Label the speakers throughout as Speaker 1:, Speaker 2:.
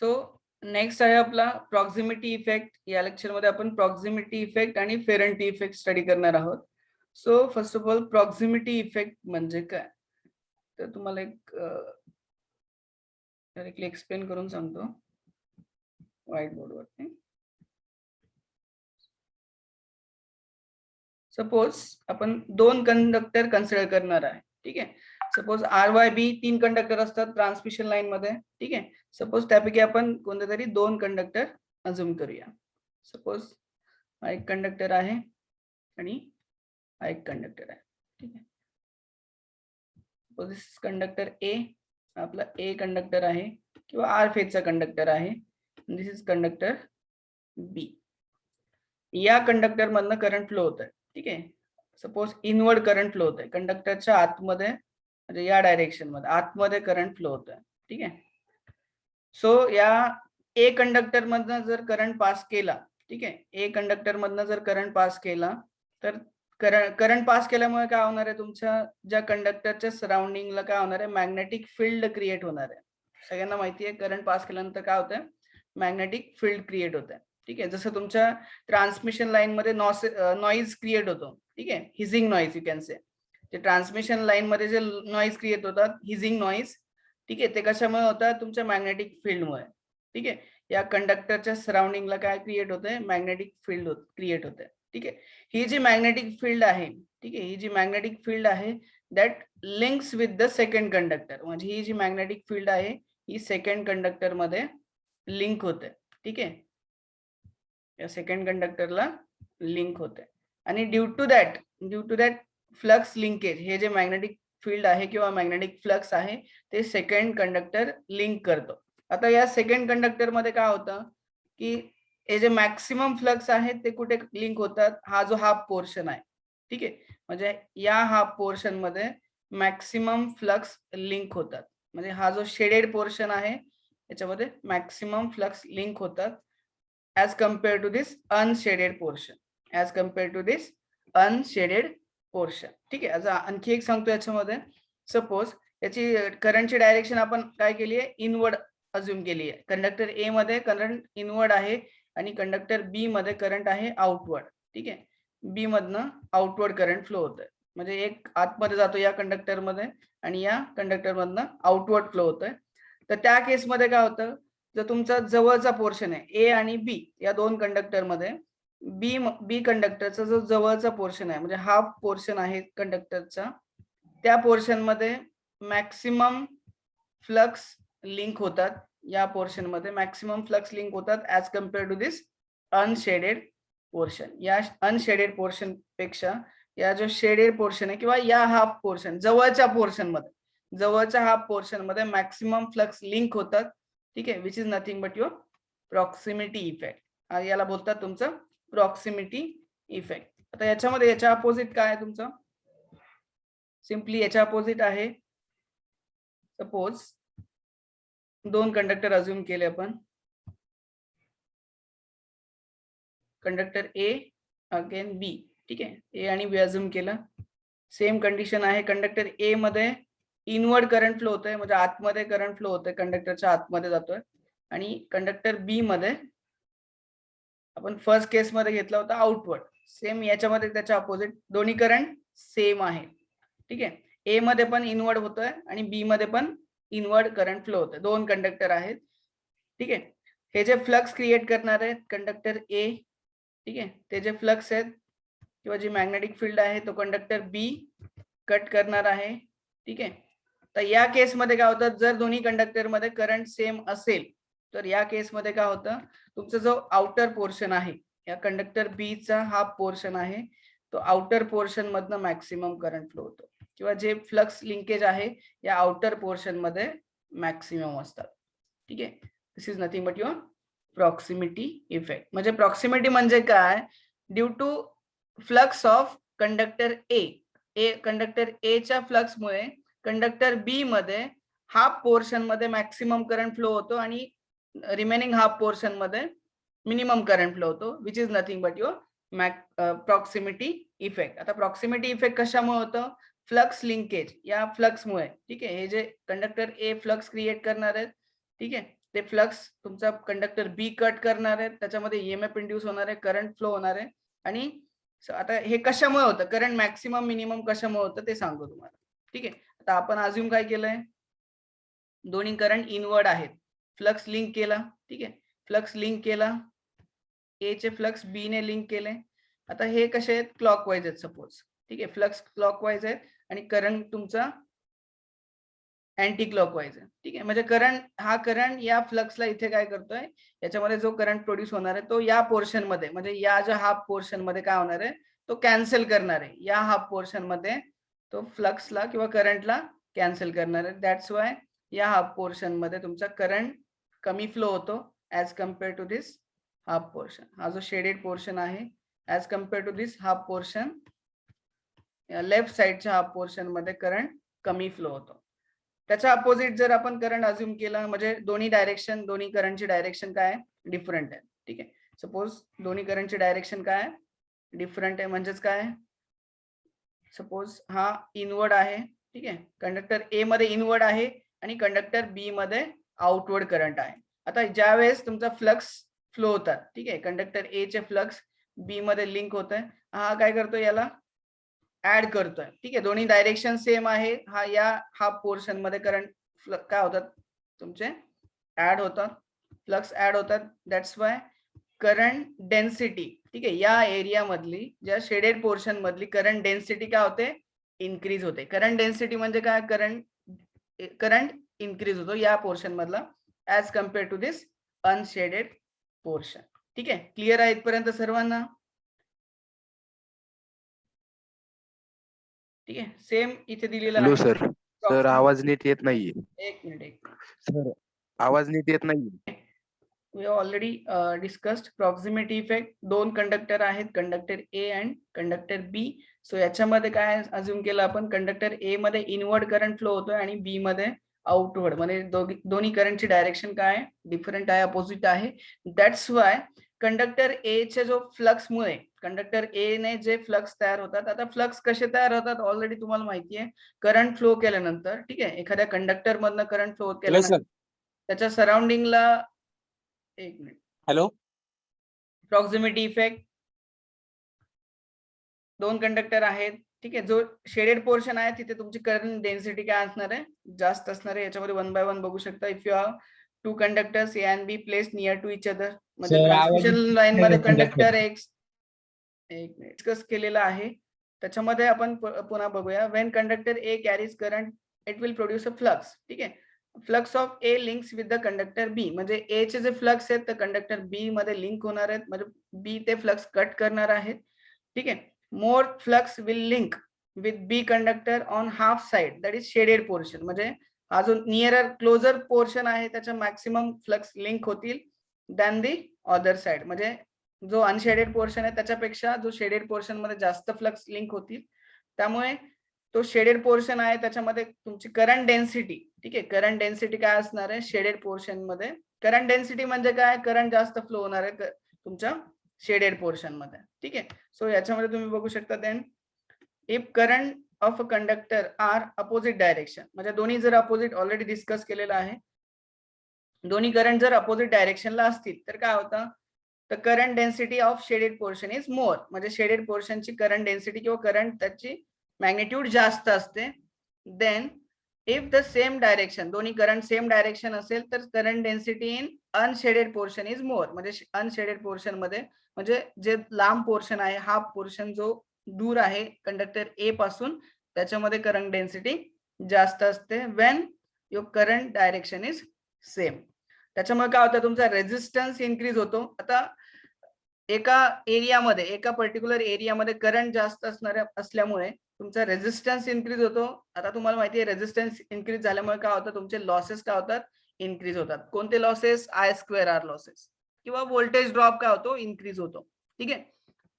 Speaker 1: So next आहे आपला proximity effect. या लेक्चर मध्ये आपण प्रॉक्सिमिटी इफेक्ट आणि फेरेंटी इफेक्ट स्टडी करणार आहोत. So first of all proximity effect म्हणजे काय, तर तुम्हाला एक डायरेक्टली एक्सप्लेन करून सांगतो व्हाईट बोर्ड वरती. सपोज आपण दोन कंडक्टर कन्सिडर करणार आहे. ठीक आहे. सपोज RYB 3 कंडक्टर असतात ट्रान्समिशन लाईन मध्ये. ठीक आहे. सपोज त्यापैकी आपण कोणते तरी 2 कंडक्टर अझ्युम करूया. सपोज हा एक कंडक्टर आहे आणि हा एक कंडक्टर आहे. ठीक आहे. सपोज दिस कंडक्टर ए, आपला ए कंडक्टर आहे किंवा आर फेजचा कंडक्टर आहे. दिस इज कंडक्टर बी. या कंडक्टर मधनं करंट फ्लो होत आहे. ठीक आहे. सपोज इनवर्ड करंट फ्लो होत आहे कंडक्टरच्या आतमध्ये, म्हणजे या डायरेक्शन मध्ये आतमध्ये करंट फ्लो होत आहे. ठीक आहे. सो या ए कंडक्टर मधनं जर करंट पास केला, ठीक आहे, ए कंडक्टर मधनं जर करंट पास केला तर करंट पास केल्यामुळे काय होणार आहे, तुमच्या ज्या कंडक्टरच्या सराउंडिंगला काय होणार आहे, मॅग्नेटिक फील्ड क्रिएट होणार आहे. सगळ्यांना माहिती आहे करंट पास केल्यानंतर काय होतं, मॅग्नेटिक फील्ड क्रिएट होत आहे. ठीक आहे. जसं तुमच्या ट्रान्समिशन लाईन मध्ये नॉइज क्रिएट होतो. ठीक आहे. हिझिंग नॉइज यू कॅन से. जे ट्रान्समिशन लाईन मध्ये जे नॉइज क्रिएट होतात, हिझिंग नॉइज, ठीक आहे, ते कशामुळे होतात, तुमच्या मॅग्नेटिक फील्डमुळे. ठीक आहे. या कंडक्टरच्या सराउंडिंगला काय क्रिएट होतंय, मॅग्नेटिक फील्ड क्रिएट होत आहे. ठीक आहे. ही जी मॅग्नेटिक फील्ड आहे, ठीक आहे, ही जी मॅग्नेटिक फील्ड आहे that links with the second conductor. म्हणजे ही जी मॅग्नेटिक फील्ड आहे ही सेकंड कंडक्टर मध्ये लिंक होते. ठीक आहे. या सेकंड कंडक्टरला लिंक होते आणि due to that flux linkage, हे जे मॅग्नेटिक फील्ड आहे किंवा मॅग्नेटिक फ्लक्स आहे ते सेकंड कंडक्टर लिंक करतो. आता या सेकंड कंडक्टर मध्ये काय होतं की हे जे मॅक्सिमम फ्लक्स आहेत ते कुठे लिंक होतात, हा जो हाफ पोर्शन आहे. ठीक आहे. म्हणजे या हाफ पोर्शन मध्ये मॅक्सिमम फ्लक्स लिंक होतात. म्हणजे हा जो शेडेड पोर्शन आहे याच्यामध्ये मॅक्सिमम फ्लक्स लिंक होतात as compared to this unshaded portion. As compared to this unshaded portion. ठीक आहे. आता आणखी एक सांगतो याच्यामध्ये. सपोज याची करंटची डायरेक्शन आपण काय केली आहे, इनवर्ड अज्युम केली आहे. कंडक्टर ए मध्ये करंट इनवर्ड आहे आणि कंडक्टर बी मध्ये करंट आहे आउटवर्ड. ठीक आहे. बी मधनं आउटवर्ड करंट फ्लो होत आहे. म्हणजे एक आतमध्ये जातो या कंडक्टर मध्ये आणि या कंडक्टर मधनं आउटवर्ड फ्लो होतोय. तर त्या केसमध्ये काय होतं, जर तुमचा जवळचा पोर्शन आहे ए आणि बी या दोन कंडक्टर मध्ये, बी कंडक्टरचा जो जवळचा पोर्शन आहे म्हणजे हाफ पोर्शन आहे कंडक्टरचा, त्या पोर्शन मध्ये मॅक्सिमम फ्लक्स लिंक होतात. या पोर्शन मध्ये मॅक्सिमम फ्लक्स लिंक होतात as compare to this unshaded portion. या अनशेडेड पोर्शन पेक्षा या जो शेडेड पोर्शन आहे किंवा या हाफ पोर्शन जवळच्या हाफ पोर्शन मध्ये मॅक्सिमम फ्लक्स लिंक होतात. ठीक आहे. Which is nothing but your proximity effect. याला बोलतात तुमचं प्रॉक्सिमिटी इफेक्ट. आता याच्यामध्ये याच्या अपोजिट काय आहे तुमचं, सिम्पली याच्या अपोजिट आहे. सपोज दोन कंडक्टर अज्युम केले आपण, कंडक्टर ए अगेन बी. ठीक आहे. ए आणि बी अज्युम केलं. सेम कंडिशन आहे. कंडक्टर ए मध्ये इनवर्ड करंट फ्लो होतोय, म्हणजे आतमध्ये करंट फ्लो होतोय, कंडक्टरच्या आतमध्ये जातोय. आणि कंडक्टर बी मध्ये आपण फर्स्ट केस मध्ये घेतला होता आउटवर्ड. सेम याच्यामध्ये त्याच्या अपोजिट दोन्ही करंट सेम आहे. ठीक आहे. ए मध्ये पण इनवर्ड होतोय आणि बी मध्ये पण इनवर्ड करंट फ्लो होतोय. दोन कंडक्टर आहेत. ठीक आहे. हे जे फ्लक्स क्रिएट करणार आहेत कंडक्टर ए, ठीक आहे, ते जे फ्लक्स आहेत किंवा जी मॅग्नेटिक फील्ड आहे तो कंडक्टर बी कट करणार आहे. ठीक आहे. तर या केस मध्ये काय होतं, जर दोन्ही कंडक्टर मध्ये करंट सेम असेल तर या केस मध्ये काय होतं, तुमचा जो आउटर पोर्शन आहे या कंडक्टर बी चा हा पोर्शन आहे तो आउटर पोर्शन मधनं मॅक्सिमम करंट फ्लो होतो किंवा जे फ्लक्स लिंकेज आहे या आउटर पोर्शन मध्ये मॅक्सिमम असतात. ठीक आहे. This is nothing but your proximity effect. म्हणजे प्रॉक्सिमिटी म्हणजे काय, due to flux of conductor A conductor A च्या फ्लक्स मुळे कंडक्टर बी मध्ये हाफ पोर्शन मध्ये मॅक्सिमम करंट फ्लो होतो आणि रिमेनिंग हाफ पोर्शन मध्ये मिनिमम करंट फ्लो होतो. Which is nothing but your proximity effect. आता प्रॉक्सिमिटी इफेक्ट कशामुळे होतं, फ्लक्स लिंकेज या फ्लक्स मुळे. ठीक आहे. हे जे कंडक्टर ए फ्लक्स क्रिएट करणार आहेत ठीक आहे. ते फ्लक्स तुमचा कंडक्टर बी कट करणार आहे, त्याच्यामध्ये ईएमएफ इंड्यूस होणार आहे, करंट फ्लो होणार आहे. आणि आता हे कशामुळे होतं, करंट मॅक्सिमम मिनिमम कशामुळे होतं ते सांगतो तुम्हाला. ठीक आहे. आता आपण अज्युम काय केलंय, दोन्ही करंट इनवर्ड आहेत, फ्लक्स लिंक केला. ठीक आहे. फ्लक्स लिंक केला, ए चे फ्लक्स बी ने लिंक केले. आता हे कसे आहेत, क्लॉकवाईज आहेत सपोज. ठीक आहे. फ्लक्स क्लॉकवाईज आहेत आणि करंट तुमचा अँटी क्लॉकवाईज आहे. ठीक आहे. म्हणजे करंट या फ्लक्सला इथे काय करतोय, याच्यामध्ये जो करंट प्रोड्यूस होणार आहे तो या पोर्शन मध्ये, म्हणजे या ज्या हाफ पोर्शन मध्ये काय होणार आहे, तो कॅन्सल करणार आहे. या हाफ पोर्शन मध्ये तो फ्लक्सला किंवा करंटला कॅन्सल करणार आहे. दॅट्स वाय या हाफ पोर्शन मध्ये तुमचा करंट कमी फ्लो होतो as compare to this half portion. हा जो शेडेड पोर्शन आहे as compare to this half portion, left साइडच्या हाफ पोर्शन मध्ये करंट कमी फ्लो होतो. त्याच्या अपोजिट जर आपण करंट अज्युम केला, म्हणजे दोन्ही करंटची डायरेक्शन काय आहे, डिफरंट आहे. ठीक आहे. सपोज दोन्ही करंटची डायरेक्शन काय आहे, डिफरंट आहे. म्हणजेच काय, सपोज हा इनवर्ड आहे. ठीक आहे. कंडक्टर ए मध्ये इनवर्ड आहे आणि कंडक्टर बी मध्ये आउटवर्ड करंट आहे. आता ज्या वेळेस तुमचा फ्लक्स फ्लो होतात, ठीक आहे, कंडक्टर ए चे फ्लक्स बी मध्ये लिंक होत आहे, हा काय करतो, याला ऍड करतोय. ठीक आहे. दोन्ही डायरेक्शन सेम आहे. हा या हाफ पोर्शन मध्ये करंट काय होतात, तुमचे ऍड होतात, फ्लक्स ऍड होतात. दॅट्स वाय करंट डेन्सिटी, ठीक आहे, या एरिया मधली, ज्या शेडेड पोर्शन मधली करंट डेन्सिटी काय होते, इन्क्रीज होते. करंट डेन्सिटी म्हणजे काय, करंट इन्क्रीज होतो या पोर्शन मधला as compare to this unshaded portion. ठीक आहे. क्लिअर आहे इथपर्यंत सर्वांना? ठीक आहे. सेम इथे दिलेला
Speaker 2: हॅलो
Speaker 1: आहे.
Speaker 2: सर. सर आवाज नीट येत नाहीये.
Speaker 1: एक मिनिट.
Speaker 2: सर आवाज नीट येत नाहीये.
Speaker 1: We already discussed proximity effect. दोन कंडक्टर आहेत, conductor A and conductor B. So याच्यामध्ये काय अज्युम केलं आपण, कंडक्टर ए मध्ये इनवर्ड करंट फ्लो होतोय आणि बी मध्ये आउटवर्ड, म्हणजे दोन्ही करंटची डायरेक्शन काय आहे, डिफरंट आहे, अपोजिट आहे. दॅट्स वाय कंडक्टर ए चे जो फ्लक्स मुळे, कंडक्टर ए ने जे फ्लक्स तयार होतात, आता फ्लक्स कसे तयार होतात ऑलरेडी तुम्हाला माहिती आहे. करंट फ्लो केल्यानंतर, ठीक आहे, एखाद्या कंडक्टर मधनं करंट फ्लो केल्यानंतर त्याच्या सराउंडिंगला, एक मिनिट,
Speaker 2: हॅलो,
Speaker 1: प्रॉक्सिमिटी इफेक्ट. दोन कंडक्टर आहेत, ठीक आहे, जो शेडेड पोर्शन आहे तिथे तुमची करंट डेन्सिटी काय असणार आहे, जास्त असणार आहे. याच्यामध्ये 1 बाय 1 बघू शकता. If you have two conductors A and B placed near to each other, म्हणजे ट्रान्समिशन लाईन मध्ये कंडक्टर एक मिनिट डिस्कस केलेला आहे, त्याच्यामध्ये आपण पुन्हा बघूया. When conductor A carries current it will produce a flux. ठीक आहे. Flux of A links with the conductor B, म्हणजे ए चे जे फ्लक्स आहेत ते कंडक्टर बी मध्ये लिंक होणार आहेत, म्हणजे बी ते फ्लक्स कट करणार आहेत. ठीक आहे. More flux will link with B conductor on half side, that is shaded portion, म्हणजे हा जो नियरर क्लोजर पोर्शन आहे त्याच्या मॅक्सिमम फ्लक्स लिंक होतील दॅन दी अदर साइड, म्हणजे जो अनशेडेड पोर्शन आहे त्याच्यापेक्षा जो शेडेड पोर्शन मध्ये जास्त फ्लक्स लिंक होतील. त्यामुळे तो शेडेड पोर्शन आहे त्याच्यामध्ये तुमची करंट डेन्सिटी, ठीक आहे, करंट डेन्सिटी काय असणार आहे शेडेड पोर्शन मध्ये. करंट डेन्सिटी म्हणजे काय, करंट जास्त फ्लो होणार आहे तुमच्या शेडेड पोर्शन मध्ये. ठीक आहे. सो याच्यामध्ये तुम्ही बघू शकता, then if current of a conductor are opposite direction, म्हणजे दोन्ही जर अपोजिट, ऑलरेडी डिस्कस केलेलं आहे, दोन्ही करंट जर अपोजिट डायरेक्शनला असतील तर काय होतं, तर current density of shaded portion is more, म्हणजे शेडेड पोर्शनची करंट डेन्सिटी किंवा करंट त्याची मॅग्निट्यूड जास्त असते. Then if the same direction, दोन्ही करंट सेम डायरेक्शन असेल तर current density in unshaded portion is more, म्हणजे अनशेडेड पोर्शन मध्ये, म्हणजे जे लांब पोर्शन आहे, हा पोर्शन जो दूर आहे कंडक्टर ए पासून, त्याच्यामध्ये करंट डेन्सिटी जास्त असते when your current direction is same. त्याच्यामुळे काय होतं, तुमचा रेझिस्टन्स इन्क्रीज होतो. आता एका एरियामध्ये, एका पर्टिक्युलर एरियामध्ये करंट जास्त असल्यामुळे तुमचा रेझिस्टन्स इन्क्रीज होतो. आता तुम्हाला माहिती आहे रेझिस्टन्स इन्क्रीज झाल्यामुळे काय होतं, तुमचे लॉसेस काय होतात, इन्क्रीज होतात. कोणते लॉसेस, I2R लॉसेस, किंवा व्होल्टेज ड्रॉप काय होतो, इन्क्रीज होतो. ठीक आहे.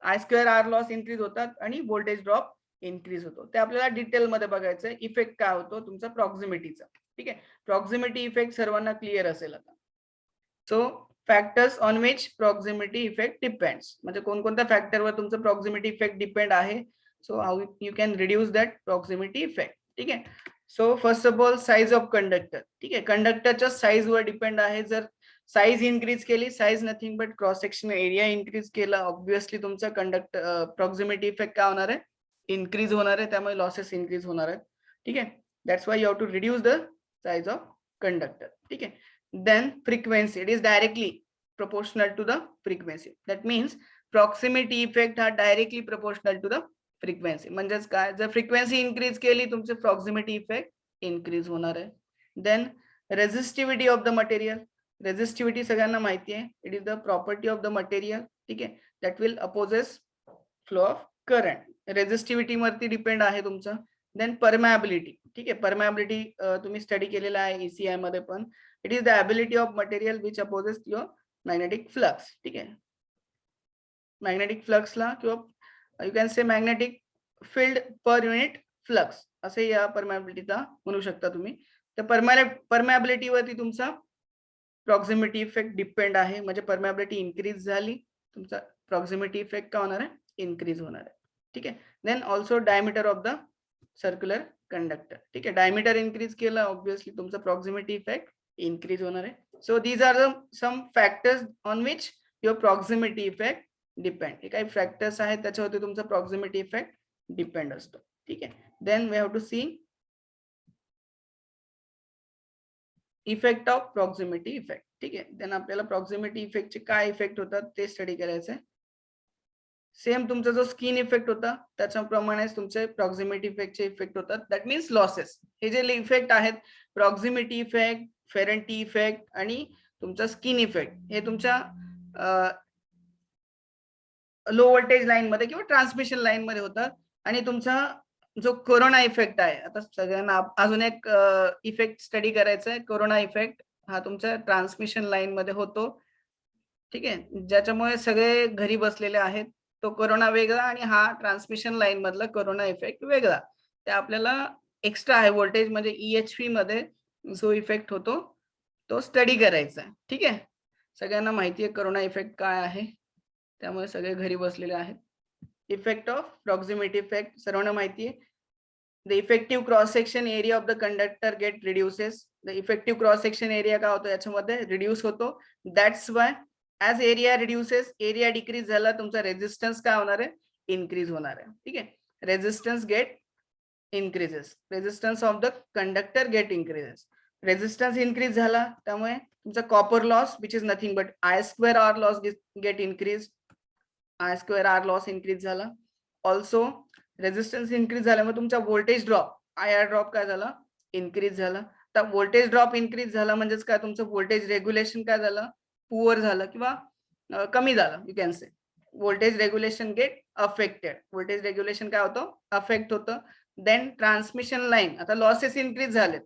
Speaker 1: I2R लॉस इन्क्रीज होतात आणि व्होल्टेज ड्रॉप इन्क्रीज होतो. ते आपल्याला डिटेल मध्ये बघायचं आहे. इफेक्ट काय होतो तुमचा प्रॉक्सिमिटीचा. ठीक आहे. प्रॉक्सिमिटी इफेक्ट सर्वांना क्लिअर असेल आता. So factors on which proximity effect depends, म्हणजे कोणकोणत्या फॅक्टरवर तुमचं प्रॉक्सिमिटी इफेक्ट डिपेंड आहे. So how you can reduce that proximity effect. ठीक आहे. So first of all size of conductor. ठीक आहे, कंडक्टरच्या साईज वर डिपेंड आहे. जर साईज इन्क्रीज केली, size nothing but cross sectional area increase केला, ऑब्विसली तुमचा कंडक्टर प्रॉक्सिमिटी इफेक्ट काय होणार आहे, इन्क्रीज होणार आहे. त्यामुळे लॉसेस इन्क्रीज होणार आहेत. ठीक आहे, that's why you have to reduce the size of conductor. ठीक आहे. Then frequency, it is directly proportional to the frequency. That means proximity effect हा directly proportional to the frequency. म्हणजेच काय, जर फ्रिक्वेन्सी इन्क्रीज केली तुमचे प्रॉक्सिमिटी इफेक्ट इन्क्रीज होणार आहे. Then resistivity of the material. Resistivity सगळ्यांना माहिती आहे, it is the property of the material. ठीक आहे, that will opposes flow of current. Resistivity वरती डिपेंड आहे तुमचं. Then permeability. ठीक आहे, परमॅबिलिटी तुम्ही स्टडी केलेला आहे ECI मध्ये पण. It is the ability of material which opposes your magnetic flux. ठीक आहे, मॅग्नेटिक फ्लक्सला किंवा you can say magnetic field per unit flux असे या परमॅबिलिटीला म्हणू शकता तुम्ही. तर परमॅबिलिटी वरती तुमचा प्रॉक्सिमिटी इफेक्ट डिपेंड आहे. म्हणजे परमॅबिलिटी इन्क्रीज झाली, तुमचा प्रॉक्सिमिटी इफेक्ट काय होणार आहे, इन्क्रीज होणार आहे. ठीक आहे. Then also diameter of the circular conductor. ठीक आहे, डायमीटर इन्क्रीज केलं, ऑब्विसली तुमचा प्रॉक्सिमिटी इफेक्ट इन्क्रीज होणार आहे. So these are the some factors on which your proximity effect depend. हे काही फॅक्टर्स आहेत त्याच्यावरती तुमचा प्रॉक्सिमिटी इफेक्ट डिपेंड असतो. ठीक आहे. Then we have to see effect of proximity effect. ठीक आहे, देन आपल्याला प्रॉक्सिमिटी इफेक्टचे काय इफेक्ट होतात ते स्टडी करायचं आहे. सेम तुमचा जो स्किन इफेक्ट होता त्याच्याप्रमाणेच तुमचे प्रॉक्सिमिटी इफेक्टचे इफेक्ट होतात. That means losses. हे जे इफेक्ट आहेत, प्रॉक्सिमिटी इफेक्ट, फेरेंटी इफेक्ट आणि तुमचा स्किन इफेक्ट, हे तुमच्या लो व्होल्टेज लाईन मध्ये किंवा ट्रान्समिशन लाईन मध्ये होतात. आणि तुमचा जो कोरोना इफेक्ट आहे, आता सगळ्यांना अजून एक इफेक्ट स्टडी करायचा आहे. कोरोना इफेक्ट हा तुमच्या ट्रान्समिशन लाईन मध्ये होतो. ठीक आहे, ज्याच्यामुळे सगळे घरी बसलेले आहेत. तो कोरोना वेगळा आणि हा ट्रान्समिशन लाईन मधला कोरोना इफेक्ट वेगळा. ते आपल्याला एक्स्ट्रा हाय व्होल्टेज म्हणजे EHV मध्ये जो इफेक्ट होतो तो स्टडी करायचा आहे. ठीक आहे, सगळ्यांना माहिती आहे कोरोना इफेक्ट काय आहे, त्यामुळे सगळे घरी बसलेले आहेत. इफेक्ट ऑफ प्रॉक्सिमिटी इफेक्ट सर्वांना माहिती आहे. The effective cross section area of the conductor get reduces. The effective cross section area काय होतो, याच्यामध्ये रिड्यूस होतो. That's why as area reduces, area decrease झाला, तुमचा रेझिस्टन्स काय होणार आहे, इन्क्रीज होणार आहे. ठीक आहे, resistance get increases, resistance of the conductor get increases. Resistance increase झाला त्यामुळे तुमचा copper loss which is nothing but I square R loss get increased. I square R loss increase झाला. Also resistance increase झाल्यामुळे तुमचा voltage drop IR drop काय झाला, increase झाला. तर voltage drop increase झाला म्हणजेच काय, तुमचं voltage regulation काय झालं, poor झालं किंवा कमी झालं. You can say voltage regulation get affected. voltage regulation काय होतं, affect होतं. देन ट्रान्समिशन लाईन, आता लॉसेस इन्क्रीज झाले.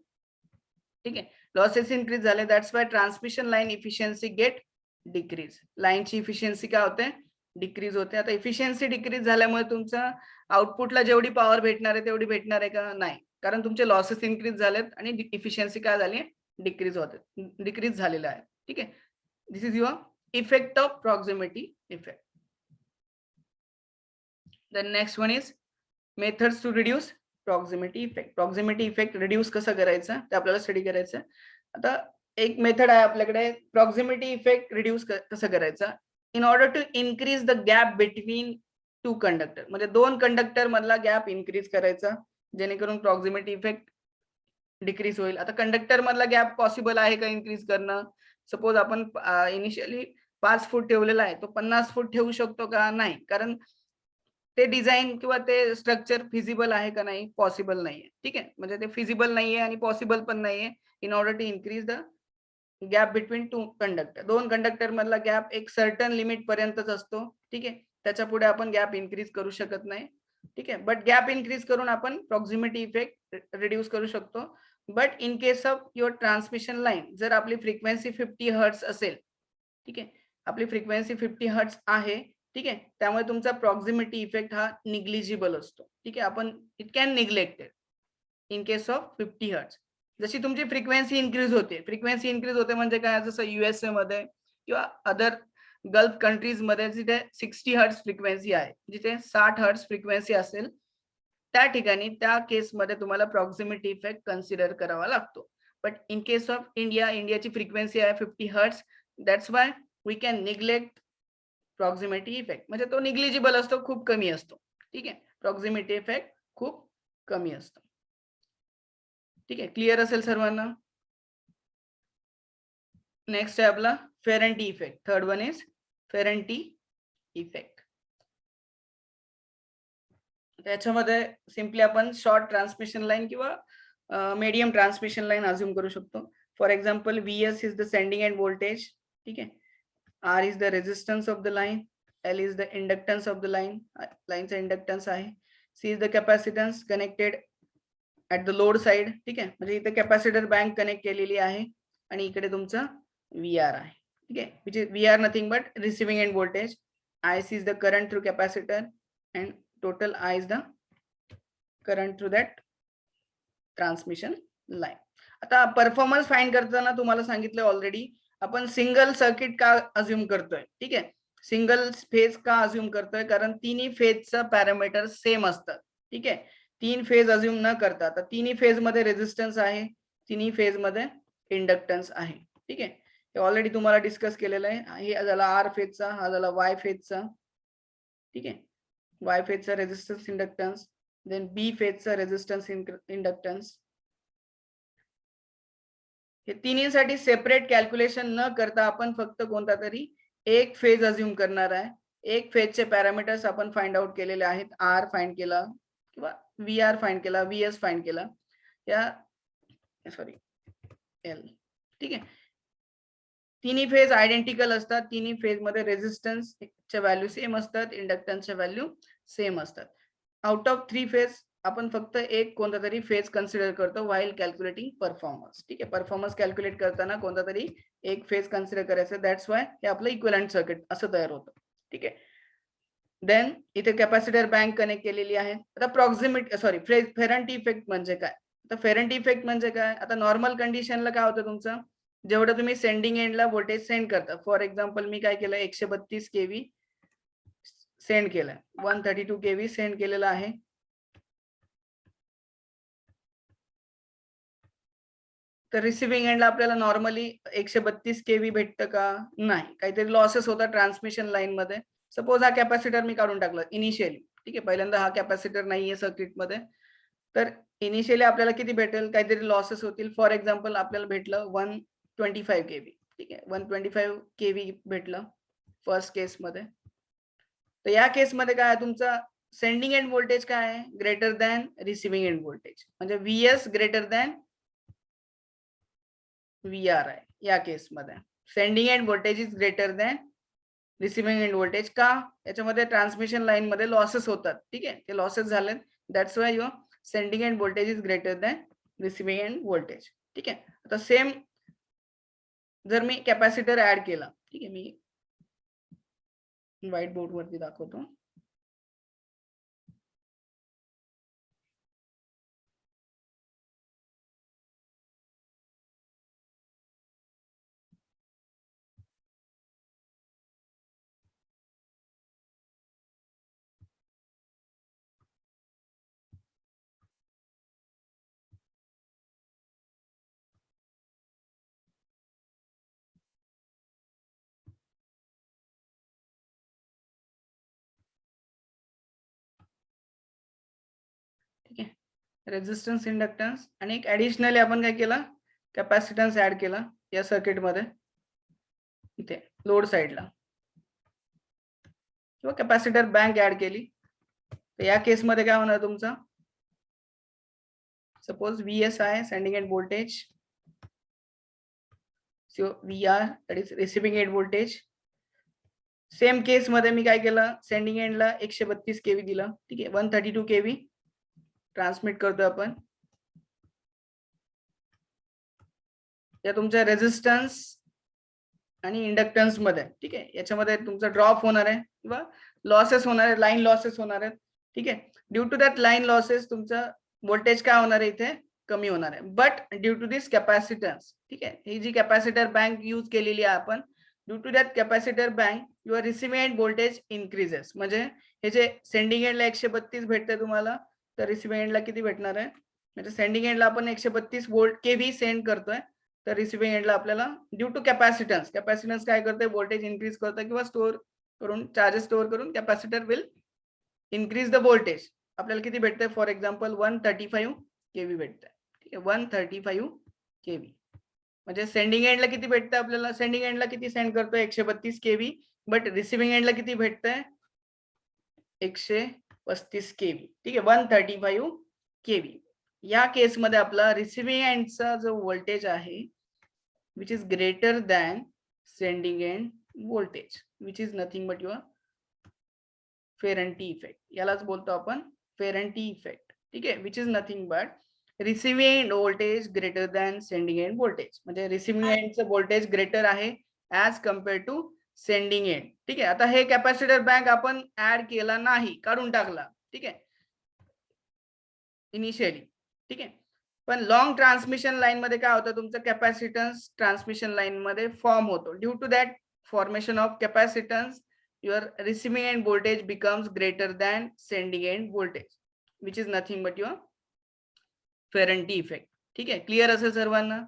Speaker 1: ठीक आहे, लॉसेस इन्क्रीज झाले, that's why transmission line efficiency gate decrease. लाईनची इफिशियन्सी काय होते, डिक्रीज होते. आता इफिशियन्सी डिक्रीज झाल्यामुळे तुमच्या आउटपुटला जेवढी पॉवर भेटणार आहे तेवढी भेटणार आहे का, नाही, कारण तुमचे लॉसेस इन्क्रीज झालेत आणि इफिशियन्सी काय झाली, डिक्रीज होते, डिक्रीज झालेला आहे. ठीक आहे, this is your effect of proximity effect. The next one is methods to reduce proximity effect. Proximity effect reduce कसं करायचं ते आपल्याला स्टडी करायचं. आता एक मेथड आहे आपल्याकडे, प्रॉक्सिमिटी इफेक्ट रिड्यूस कसं करायचं. In order to increase the gap between two conductor, म्हणजे दोन कंडक्टर मधला गॅप इन्क्रीज करायचा जेणेकरून प्रॉक्सिमिटी इफेक्ट डिक्रीज होईल. आता कंडक्टर मधला गॅप पॉसिबल आहे का इन्क्रीज करणं. सपोज आपण इनिशियली 5 फूट ठेवलेला आहे, तो 50 फूट ठेवू शकतो का, नाही, कारण ते डिझाईन किंवा ते स्ट्रक्चर फिजिबल आहे का नाही, पॉसिबल नाहीये. ठीक आहे, म्हणजे ते फिजिबल नाहीये आणि पॉसिबल पण नाहीये. In order to increase the gap between two conductor, दोन कंडक्टर मधला गॅप एक सर्टन लिमिट पर्यंतच असतो. ठीक आहे, त्याच्या पुढे आपण गॅप इन्क्रीज करू शकत नाही. ठीक आहे, बट गॅप इन्क्रीज करून आपण प्रॉक्सिमिटी इफेक्ट रिड्यूस करू शकतो. But in case of your transmission line, जर आपली फ्रिक्वेन्सी 50 हर्ट्ज असेल, ठीक आहे, आपली फ्रिक्वेन्सी 50 हर्ट्ज आहे, ठीक आहे, त्यामुळे तुमचा प्रॉक्सिमिटी इफेक्ट हा निग्लिजिबल असतो. ठीक आहे, आपण it can neglected in case of 50 hertz. जशी तुमची फ्रिक्वेन्सी इन्क्रीज होते, फ्रिक्वेन्सी इन्क्रीज होते म्हणजे काय, जसं USA मध्ये किंवा अदर गल्फ कंट्रीज मध्ये जिथे 60 हर्ट्ज फ्रिक्वेन्सी आहे, जिथे 60 हर्ट्ज फ्रिक्वेन्सी असेल त्या ठिकाणी त्या केसमध्ये तुम्हाला प्रॉक्सिमिटी इफेक्ट कन्सिडर करावा लागतो. बट इन केस ऑफ इंडियाची फ्रिक्वेन्सी आहे 50 hertz. That's why we can neglect proximity effect. म्हणजे तो निग्लिजिबल असतो, खूप कमी असतो. ठीक आहे, प्रॉक्सिमिटी इफेक्ट खूप कमी असतो. ठीक आहे, क्लिअर असेल सर्वांना. नेक्स्ट आहे आपला फेरेंटी effect. Third one is फेरेंटी effect. त्याच्यामध्ये सिम्पली आपण शॉर्ट ट्रान्समिशन लाईन किंवा मीडियम ट्रान्समिशन लाईन अज्युम करू शकतो. For example VS is the sending end voltage. ठीक आहे, R is the resistance of the line, L is the inductance of the line, लाईनचा inductance आहे, C is the capacitance connected at the load side. ठीक आहे, म्हणजे इथे capacitor bank connect केलेली आहे आणि इकडे तुमचा VR आहे. ठीक आहे, which is VR nothing but receiving end voltage. IC is the current through capacitor and total I is the current through that transmission line. आता परफॉर्मन्स फाइंड करताना तुम्हाला सांगितलं ऑलरेडी आपण सिंगल सर्किट का अज्युम करतोय. ठीक आहे, सिंगल फेज का अज्युम करतोय कारण तिन्ही फेजचं पॅरामीटर सेम असतात. ठीक आहे, 3 फेज अज्युम न करता, तर तिन्ही फेज मध्ये रेजिस्टन्स आहे, तिन्ही फेज मध्ये इंडक्टन्स आहे. ठीक आहे, हे ऑलरेडी तुम्हाला डिस्कस केलेलं आहे. हे झाला R फेजचा, हा झाला Y फेजचा. ठीक आहे, Y फेजचा रेजिस्टन्स इंडक्टन्स, देन B फेजचा रेजिस्टन्स इंडक्टन्स. हे तिन्हीसाठी सेपरेट कॅल्क्युलेशन न करता आपण फक्त कोणता तरी एक फेज अज्युम करणार आहे. एक फेजचे पॅरामीटर्स आपण फाइंड आउट केलेले आहेत. R फाइंड केला किंवा VR फाइंड केला, VS फाइंड केला, या सॉरी L. ठीक आहे, तिन्ही फेज आयडेंटिकल असतात, तिन्ही फेज मध्ये रेजिस्टन्सच्या व्हॅल्यू सेम असतात, इंडक्टन्सच्या व्हॅल्यू सेम असतात. आउट ऑफ 3 फेज आपण फक्त एक कोणता तरी फेज कन्सिडर करतो व्हाईल कॅल्क्युलेटिंग परफॉर्मन्स. ठीक आहे, परफॉर्मन्स कॅल्क्युलेट करताना कोणता तरी एक फेज कन्सिडर करायचं. दॅट्स वाय हे आपलं इक्विव्हॅलेंट सर्किट असं तयार होतं. ठीक आहे, देन इथे कॅपॅसिटर बँक कनेक्ट केलेली आहे. आता प्रॉक्सिमिटी फेरेंटी इफेक्ट म्हणजे काय? आता फेरेंटी इफेक्ट म्हणजे काय? आता नॉर्मल कंडिशनला काय होतं तुमचं, जेवढं तुम्ही सेंडिंग एंडला व्होल्टेज सेंड करता, फॉर एक्झाम्पल मी काय केलं, 132 kV सेंड केलं, 132 kV सेंड केलेला आहे. तर रिसिव्हिंग एंडला आपल्याला नॉर्मली 132 kV भेटतं का? नाही, काहीतरी लॉसेस होतात ट्रान्समिशन लाईन मध्ये. सपोज हा कॅपॅसिटर मी काढून टाकला इनिशियली. ठीक आहे, पहिल्यांदा हा कॅपॅसिटर नाहीये सर्किट मध्ये, तर इनिशियली आपल्याला किती भेटेल, काहीतरी लॉसेस होतील. फॉर एक्झाम्पल आपल्याला भेटलं 125 kV. ठीक आहे, 125 kV भेटलं फर्स्ट केस मध्ये. तर या केस मध्ये काय आहे, तुमचा सेंडिंग एंड व्होल्टेज काय आहे, greater than receiving end voltage, म्हणजे VS ग्रेटर दॅन VR आहे. या केस मध्ये sending end voltage is greater than receiving end voltage. का? याच्यामध्ये ट्रान्समिशन लाईन मध्ये लॉसेस होतात. ठीक आहे, ते लॉसेस झाले, that's why your sending end voltage is greater than receiving end voltage. ठीक आहे, आता सेम जर मी कॅपॅसिटर ऍड केला, ठीक आहे, मी व्हाईट बोर्ड वरती दाखवतो. ठीक आहे, रेजिस्टन्स इंडक्टन्स आणि एक ऍडिशनली आपण काय केलं, कॅपॅसिटन्स ऍड केला या सर्किट मध्ये, इथे लोड साइडला, किंवा कॅपॅसिटर बँक ऍड केली. तर या केस मध्ये काय होणार तुमचा, सपोज VS आहे sending end voltage, so VR that is receiving end voltage. Same case मध्ये मी काय केलं, सेंडिंग एंडला 132 kV दिला. ठीक आहे, 132 kV ट्रान्समिट करतोय आपण. या तुमच्या रेजिस्टन्स आणि इंडक्टन्स मध्ये. ठीक आहे, याच्यामध्ये तुमचा ड्रॉप होणार आहे किंवा लॉसेस होणार आहे, लाईन लॉसेस होणार आहेत. ठीक आहे, due to that line losses तुमचा व्होल्टेज काय होणार आहे, इथे कमी होणार आहे. But due to this capacitance, ठीक आहे, ही जी कॅपॅसिटर बँक यूज केलेली आहे आपण, due to that capacitor bank your receiving end voltage increases. म्हणजे हे जे सेंडिंग एंडला 132 भेटते तुम्हाला, तर रिसिव्हिंग एंडला किती भेटणार आहे? म्हणजे सेंडिंग एंडला आपण 132 व्होल्ट केव्ही सेंड करतोय, तर रिसिव्हिंग एंडला आपल्याला ड्यू टू कॅपॅसिटन्स काय करते, व्होल्टेज इन्क्रीज करतं किंवा स्टोअर करून चार्जेस स्टोअर करून capacitor will increase the voltage. आपल्याला किती भेटते? फॉर एक्झाम्पल 135 केव्ही भेटते. ठीक आहे, 135 केव्ही. म्हणजे सेंडिंग एंडला किती भेटतं आपल्याला? सेंडिंग एंडला किती सेंड करतोय? 132 केव्ही. बट रिसिव्हिंग एंडला किती भेटतंय? 135 केव्ही. ठीक आहे, 135 केव्ही. या केसमध्ये आपला रिसिव्हिंग एंडचा जो व्होल्टेज आहे which is greater than sending end voltage, which is nothing but your Ferranti effect. यालाच बोलतो आपण फेरंटी इफेक्ट. ठीक आहे, which is nothing but receiving end voltage greater than sending end voltage. म्हणजे रिसिव्हिंग एंडचं voltage greater आहे as compare to sending end. ठीक आहे, आता हे कॅपॅसिटर बँक आपण ऍड केला नाही, काढून टाकला. ठीक आहे, इनिशियली. ठीक आहे, पण लॉंग ट्रान्समिशन लाईन मध्ये काय होतं, तुमचं कॅपॅसिटन्स ट्रान्समिशन लाईन मध्ये फॉर्म होतो. Due to that formation of capacitance your receiving end voltage becomes greater than sending end voltage, which is nothing but your Ferranti effect. ठीक आहे, क्लिअर असेल सर्वांना?